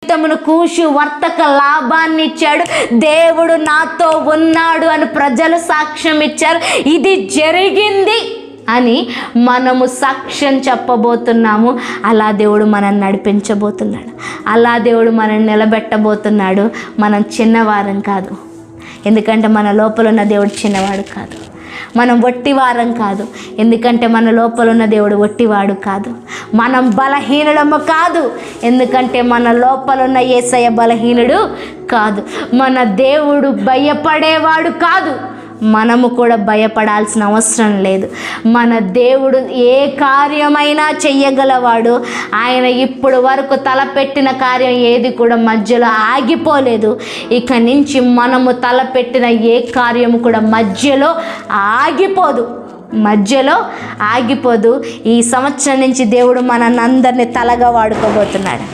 జీతమును కూషు వర్తక లాభాన్ని ఇచ్చాడు, దేవుడు నాతో ఉన్నాడు అని ప్రజలు సాక్ష్యం ఇచ్చారు. ఇది జరిగింది అని మనము సాక్ష్యం చెప్పబోతున్నాము. అలా దేవుడు మనల్ని నడిపించబోతున్నాడు, అలా దేవుడు మనల్ని నిలబెట్టబోతున్నాడు. మనం చిన్నవారం కాదు, ఎందుకంటే మన లోపల ఉన్న దేవుడు చిన్నవాడు కాదు. మనం వట్టివారం కాదు, ఎందుకంటే మన లోపల ఉన్న దేవుడు వట్టివాడు కాదు. మనం బలహీనులము కాదు, ఎందుకంటే మన లోపల ఉన్న యేసయ్య బలహీనుడు కాదు. మన దేవుడు భయపడేవాడు కాదు, మనము కూడా భయపడాల్సిన అవసరం లేదు. మన దేవుడు ఏ కార్యమైనా చెయ్యగలవాడు. ఆయన ఇప్పుడు వరకు తలపెట్టిన కార్యం ఏది కూడా మధ్యలో ఆగిపోలేదు. ఇక నుంచి మనము తలపెట్టిన ఏ కార్యము కూడా మధ్యలో ఆగిపోదు. ఈ సంవత్సరం నుంచి దేవుడు మనందరినీ తలగా వాడుకోబోతున్నాడు.